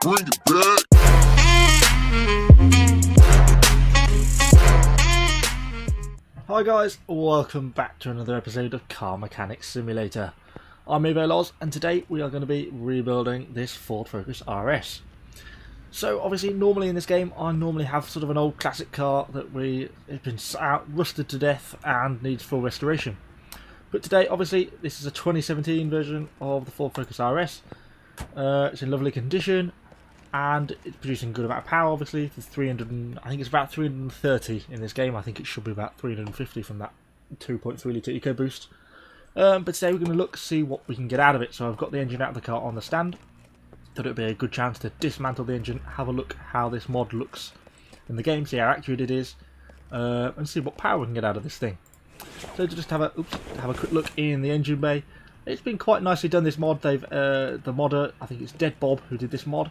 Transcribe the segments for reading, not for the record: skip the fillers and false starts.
Bring it back. Hi guys, welcome back to another episode of Car Mechanics Simulator. I'm Loz, and today we are going to be rebuilding this Ford Focus RS. So obviously normally in this game I normally have sort of an old classic car that it's been sat out, rusted to death and needs full restoration. But today obviously this is a 2017 version of the Ford Focus RS. It's in lovely condition and it's producing a good amount of power, obviously. For 300, I think it's about 330 in this game. I think it should be about 350 from that 2.3 litre EcoBoost. But today we're going to see what we can get out of it. So I've got the engine out of the car on the stand. Thought it would be a good chance to dismantle the engine, have a look how this mod looks in the game, see how accurate it is, and see what power we can get out of this thing. So to just have a quick look in the engine bay. It's been quite nicely done, this mod. The modder, I think it's Dead Bob who did this mod.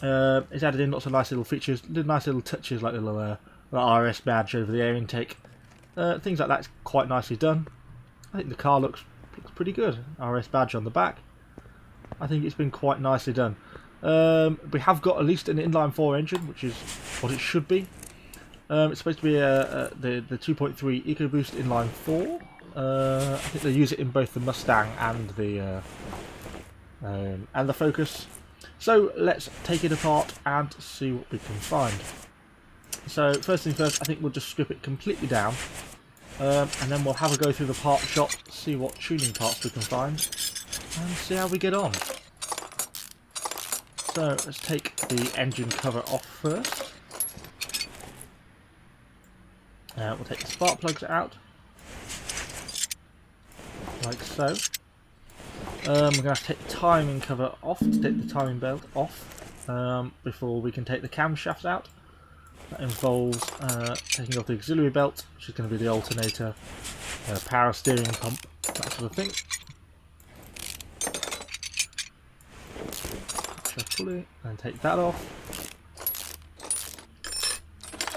It's added in lots of nice little features, nice little touches like the little RS badge over the air intake. Things like that's quite nicely done. I think the car looks pretty good. RS badge on the back. I think it's been quite nicely done. We have got at least an inline 4 engine, which is what it should be. It's supposed to be the 2.3 EcoBoost inline 4. I think they use it in both the Mustang and the Focus. So let's take it apart and see what we can find. So first thing first, I think we'll just strip it completely down, and then we'll have a go through the part shop, see what tuning parts we can find, and see how we get on. So let's take the engine cover off first. We'll take the spark plugs out, like so. We're going to have to take the timing cover off, to take the timing belt off, before we can take the camshafts out. That involves taking off the auxiliary belt, which is going to be the alternator, power steering pump, that sort of thing. Pulley, and take that off.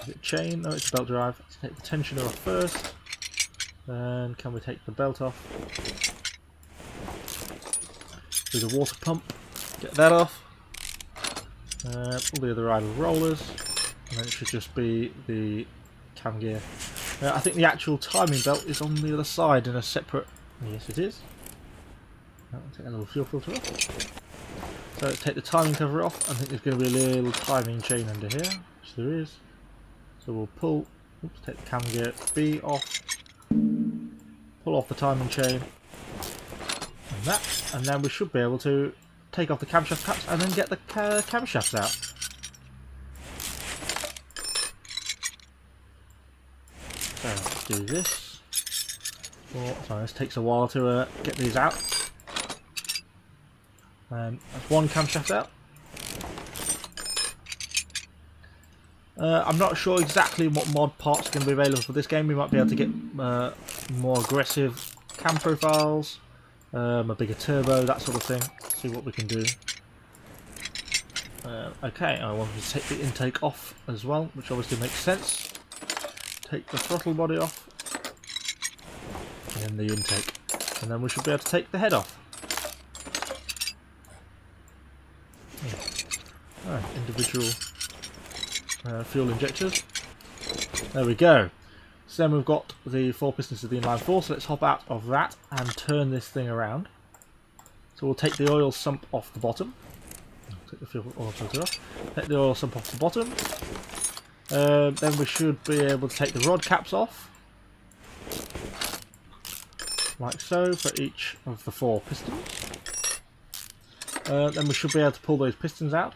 Is it chain? No, it's a belt drive. Let's take the tensioner off first. Then can we take the belt off? Do the water pump, get that off, all the other idle rollers, and then it should just be the cam gear. I think the actual timing belt is on the other side in a separate, yes it is. I'll take a little fuel filter off. So let's take the timing cover off. I think there's going to be a little timing chain under here, which there is. So we'll pull, take the cam gear B off, pull off the timing chain, and then we should be able to take off the camshaft caps and then get the camshafts out. So let's do this. Sorry, this takes a while to get these out. And that's one camshaft out. I'm not sure exactly what mod parts are going to be available for this game. We might be able to get more aggressive cam profiles. A bigger turbo, that sort of thing. See what we can do. Okay, I want to take the intake off as well, which obviously makes sense. Take the throttle body off, and then the intake, and then we should be able to take the head off. Right, individual fuel injectors. There we go. So then we've got the 4 pistons of the inline 4, so let's hop out of that and turn this thing around. So we'll take the oil sump off the bottom. Take the fuel oil filter off. Take the oil sump off the bottom. Then we should be able to take the rod caps off. Like so, for each of the 4 pistons. Then we should be able to pull those pistons out.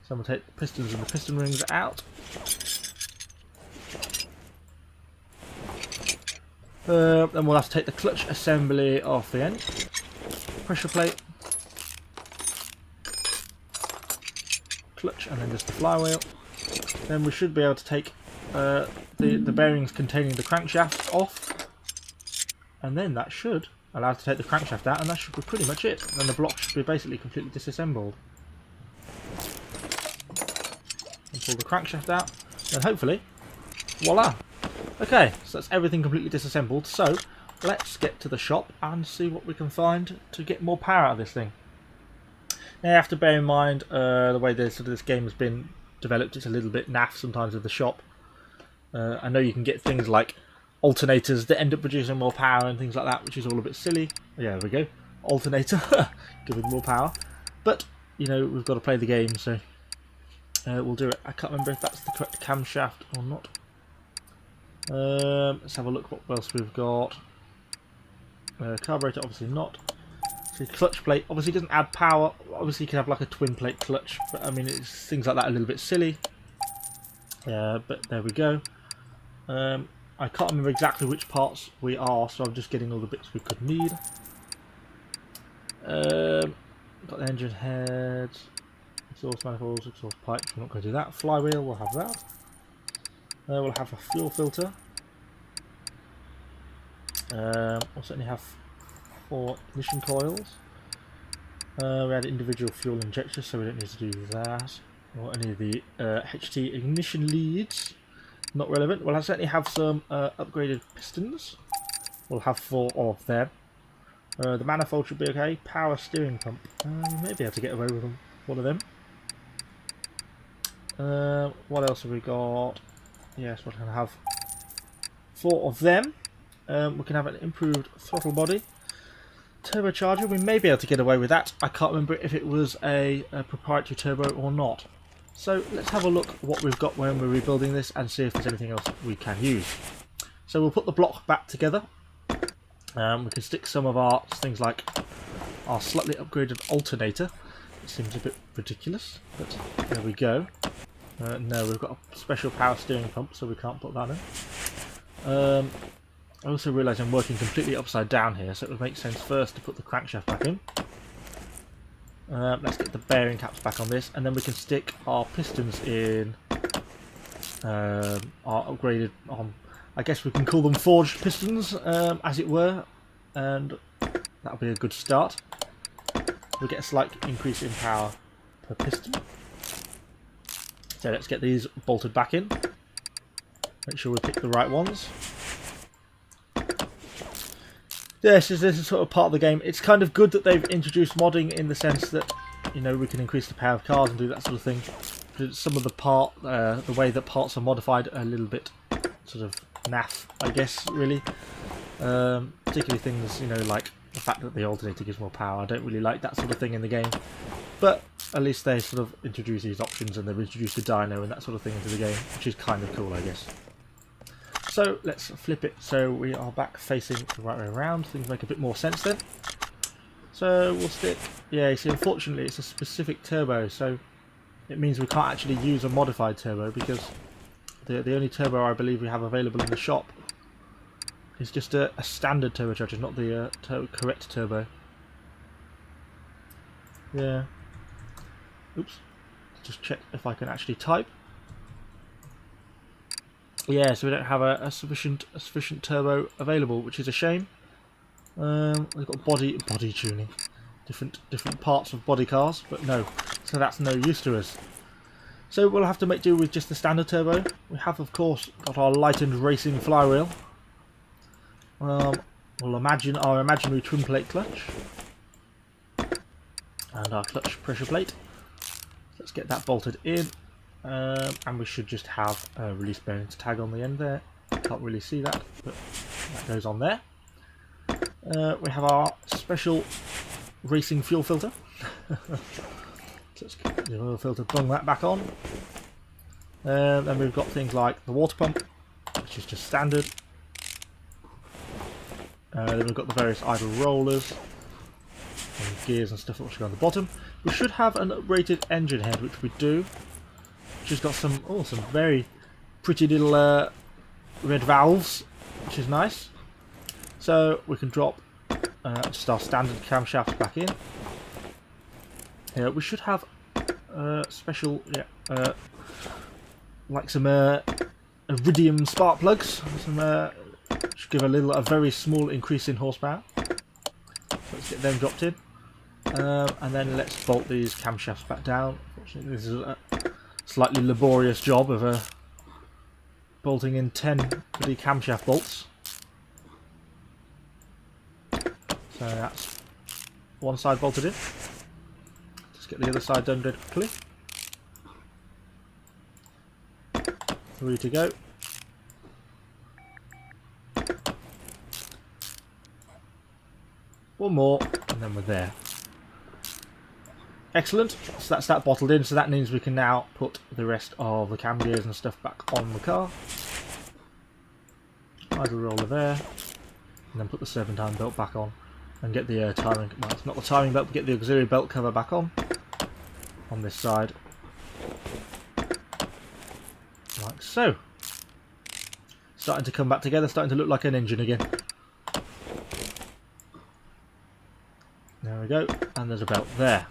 So we'll take the pistons and the piston rings out. Then we'll have to take the clutch assembly off the end. Pressure plate. Clutch and then just the flywheel. Then we should be able to take the bearings containing the crankshaft off. And then that should allow us to take the crankshaft out, and that should be pretty much it. Then the block should be basically completely disassembled. And pull the crankshaft out, and hopefully, voila! Okay, so that's everything completely disassembled. So let's get to the shop and see what we can find to get more power out of this thing. Now you have to bear in mind the way this game has been developed. It's a little bit naff sometimes with the shop. I know you can get things like alternators that end up producing more power and things like that, which is all a bit silly. Yeah, there we go. Alternator giving more power. But, you know, we've got to play the game, so we'll do it. I can't remember if that's the correct camshaft or not. Let's have a look what else we've got. Carburetor, obviously not. So clutch plate, obviously doesn't add power. Obviously you can have like a twin plate clutch, but I mean, it's things like that a little bit silly. But there we go. I can't remember exactly which parts we are, so I'm just getting all the bits we could need. Got the engine heads, exhaust manifolds, exhaust pipes. We're not going to do that. Flywheel, we'll have that. We'll have a fuel filter. We'll certainly have 4 ignition coils. We had individual fuel injectors, so we don't need to do that. Or any of the HT ignition leads. Not relevant. We'll certainly have some upgraded pistons. We'll have 4 of them. The manifold should be okay. Power steering pump. We may be able to get away with one of them. What else have we got? Yes, we're going to have 4 of them. We can have an improved throttle body. Turbocharger, we may be able to get away with that. I can't remember if it was a proprietary turbo or not. So let's have a look at what we've got when we're rebuilding this and see if there's anything else we can use. So we'll put the block back together. We can stick some of our things like our slightly upgraded alternator. It seems a bit ridiculous, but there we go. No, we've got a special power steering pump, so we can't put that in. I also realise I'm working completely upside down here, so it would make sense first to put the crankshaft back in. Let's get the bearing caps back on this, and then we can stick our pistons in our upgraded, I guess we can call them forged pistons, as it were, and that'll be a good start. We'll get a slight increase in power per piston. So let's get these bolted back in. Make sure we pick the right ones. Yes, this is sort of part of the game. It's kind of good that they've introduced modding in the sense that, you know, we can increase the power of cars and do that sort of thing. But some of the way that parts are modified are a little bit sort of naff, I guess, really. Particularly things, you know, like the fact that the alternator gives more power. I don't really like that sort of thing in the game. But at least they sort of introduce these options, and they've introduced the dyno and that sort of thing into the game, which is kind of cool, I guess. So let's flip it so we are back facing the right way around. Things make a bit more sense then. So we'll stick, yeah, you see, unfortunately it's a specific turbo, so it means we can't actually use a modified turbo, because the only turbo I believe we have available in the shop is just a standard turbocharger, not the correct turbo. Yeah. Oops. Just check if I can actually type. Yeah, so we don't have a sufficient turbo available, which is a shame. We've got body tuning, different parts of body cars, but no, so that's no use to us. So we'll have to make do with just the standard turbo. We have, of course, got our lightened racing flywheel. We'll imagine our imaginary twin plate clutch and our clutch pressure plate. Let's get that bolted in. And we should just have a release bearings tag on the end there. Can't really see that, but that goes on there. We have our special racing fuel filter. Let's get the oil filter, bung that back on. Then we've got things like the water pump, which is just standard. Then we've got the various idle rollers and gears and stuff which go on the bottom. We should have an upgraded engine head, which we do. She's got some very pretty little red valves, which is nice. So we can drop just our standard camshaft back in. We should have special, like some iridium spark plugs. Some should give a very small increase in horsepower. So let's get them dropped in, and then let's bolt these camshafts back down. Unfortunately, this is a slightly laborious job of bolting in 10 bloody camshaft bolts. So that's one side bolted in. Just get the other side done dead quickly. 3 to go. One more, and then we're there. Excellent. So that's that bottled in. So that means we can now put the rest of the cam gears and stuff back on the car. Idle roller there, and then put the serpentine belt back on, and get the timing. Well, it's not the timing belt, but get the auxiliary belt cover back on this side, like so. Starting to come back together, starting to look like an engine again. There we go, and there's a belt there.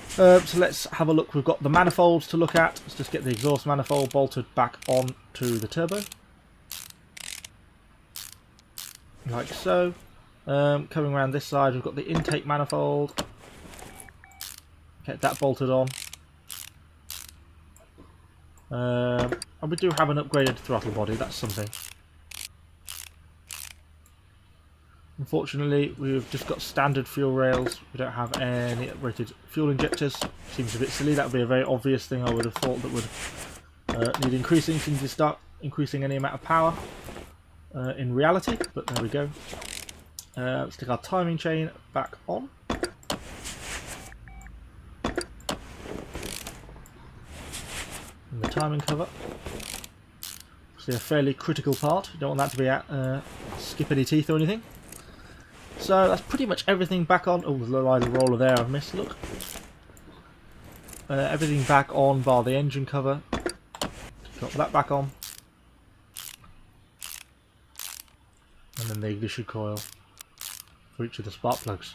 So let's have a look. We've got the manifolds to look at. Let's just get the exhaust manifold bolted back on to the turbo. Like so. Coming around this side, we've got the intake manifold. Get that bolted on. And we do have an upgraded throttle body, that's something. Unfortunately, we've just got standard fuel rails. We don't have any upgraded fuel injectors. Seems a bit silly. That would be a very obvious thing I would have thought that would need increasing since you start increasing any amount of power in reality. But there we go. Let's stick our timing chain back on. And the timing cover. Obviously a fairly critical part. You don't want that to be skip any teeth or anything. So that's pretty much everything back on. Oh, there's a little idle roller there I've missed, look. Everything back on bar the engine cover. Drop that back on. And then the ignition coil for each of the spark plugs.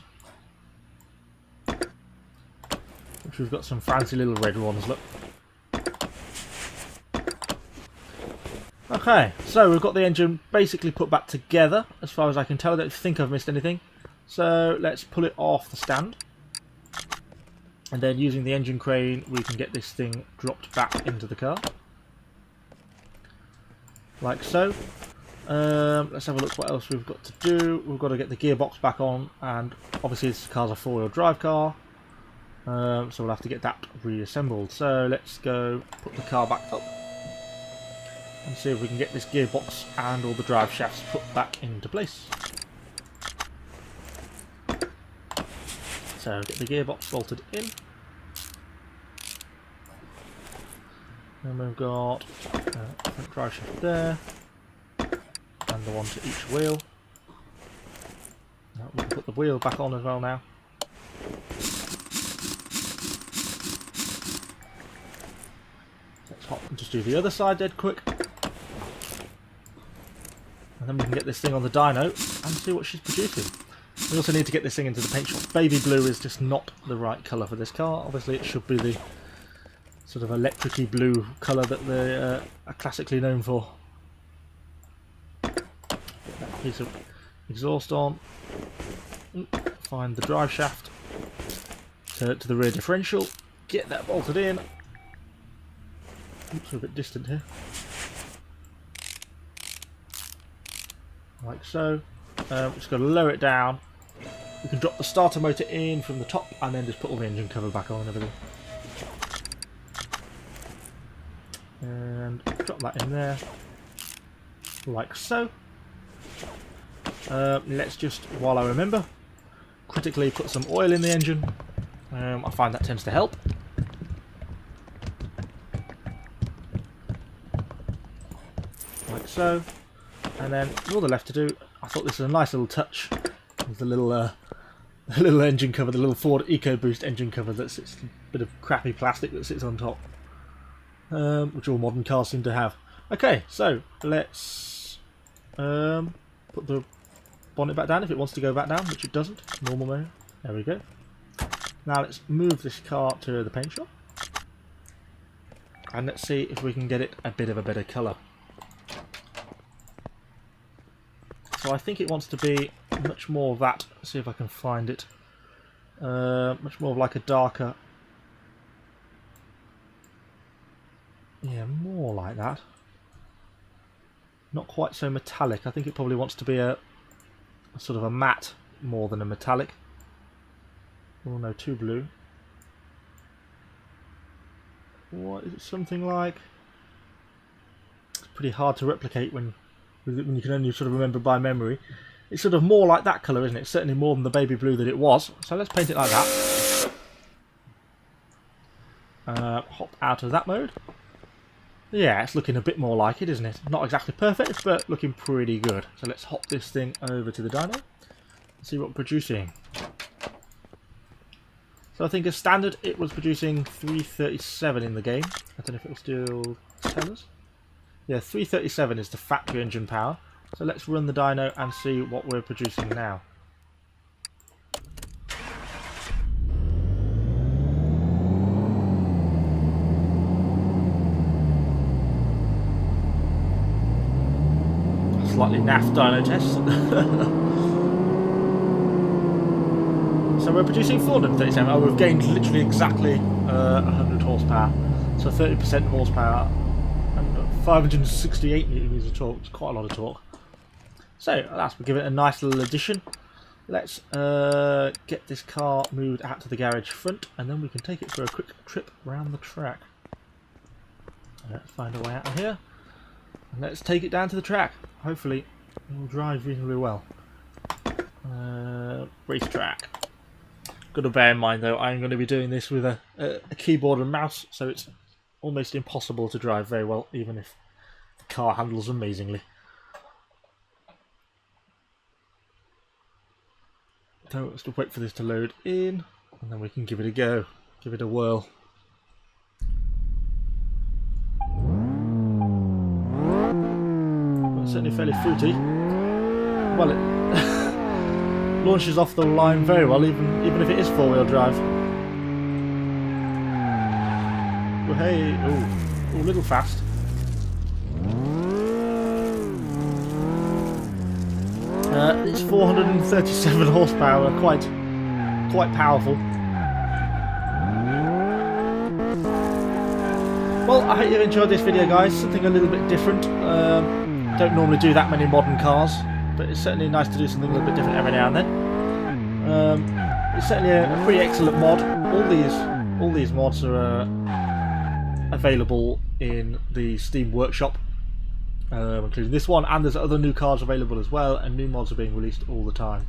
Which we've got some fancy little red ones, look. Okay, so we've got the engine basically put back together, as far as I can tell. I don't think I've missed anything. So let's pull it off the stand. And then using the engine crane, we can get this thing dropped back into the car. Like so. Let's have a look what else we've got to do. We've got to get the gearbox back on, and obviously this car's a 4-wheel drive car. So we'll have to get that reassembled. So let's go put the car back up. And see if we can get this gearbox and all the drive shafts put back into place. So get the gearbox bolted in. Then we've got front drive shaft there. And the one to each wheel. We can put the wheel back on as well now. Let's hop and just do the other side dead quick. And then we can get this thing on the dyno and see what she's producing. We also need to get this thing into the paint shop. Baby blue is just not the right colour for this car. Obviously it should be the sort of electric-y blue colour that they are classically known for. Get that piece of exhaust on. Find the drive shaft to the rear differential. Get that bolted in. Oops, we're a bit distant here. Like so. Just got to lower it down. We can drop the starter motor in from the top and then just put all the engine cover back on and everything. And drop that in there. Like so. Let's just, while I remember, critically put some oil in the engine. I find that tends to help. Like so. And then all the left to do. I thought this was a nice little touch with the little engine cover, the little Ford EcoBoost engine cover that sits, a bit of crappy plastic that sits on top, which all modern cars seem to have. Okay, so let's put the bonnet back down if it wants to go back down, which it doesn't. Normal mode. There we go. Now let's move this car to the paint shop, and let's see if we can get it a bit of a better colour. So I think it wants to be much more of that. Let's see if I can find it. Much more of like a darker. Yeah, more like that. Not quite so metallic. I think it probably wants to be a sort of a matte more than a metallic. Oh no, too blue. What is it? Something like... It's pretty hard to replicate when you can only sort of remember by memory. It's sort of more like that colour, isn't it? Certainly more than the baby blue that it was. So let's paint it like that. Hop out of that mode. Yeah, it's looking a bit more like it, isn't it? Not exactly perfect, but looking pretty good. So let's hop this thing over to the dyno and see what we're producing. So I think as standard it was producing 337 in the game. I don't know if it will still tell us. Yeah, 337 is the factory engine power. So let's run the dyno and see what we're producing now. Slightly naff dyno test. So we're producing 437. Oh, we've gained literally exactly 100 horsepower. So 30% horsepower and 568 newton meters of torque. It's quite a lot of torque. So that's we'll give it a nice little addition. Let's get this car moved out to the garage front, and then we can take it for a quick trip around the track. Let's find a way out of here. And let's take it down to the track. Hopefully it will drive reasonably well. Racetrack. Got to bear in mind though, I'm going to be doing this with a keyboard and mouse, so it's almost impossible to drive very well, even if the car handles amazingly. So let's just wait for this to load in, and then we can give it a go, give it a whirl. Well, it's certainly fairly fruity. Well, it launches off the line very well, even if it is four-wheel drive. Oh, hey, oh, a little fast. It's 437 horsepower, quite powerful. Well, I hope you enjoyed this video, guys. Something a little bit different. Don't normally do that many modern cars, but it's certainly nice to do something a little bit different every now and then. It's certainly a pretty excellent mod. All these mods are available in the Steam Workshop, including this one, and there's other new cars available as well, and new mods are being released all the time.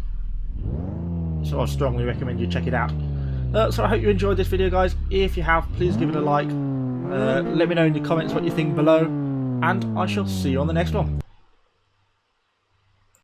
So I strongly recommend you check it out. So I hope you enjoyed this video, guys. If you have, please give it a like. Let me know in the comments what you think below, and I shall see you on the next one.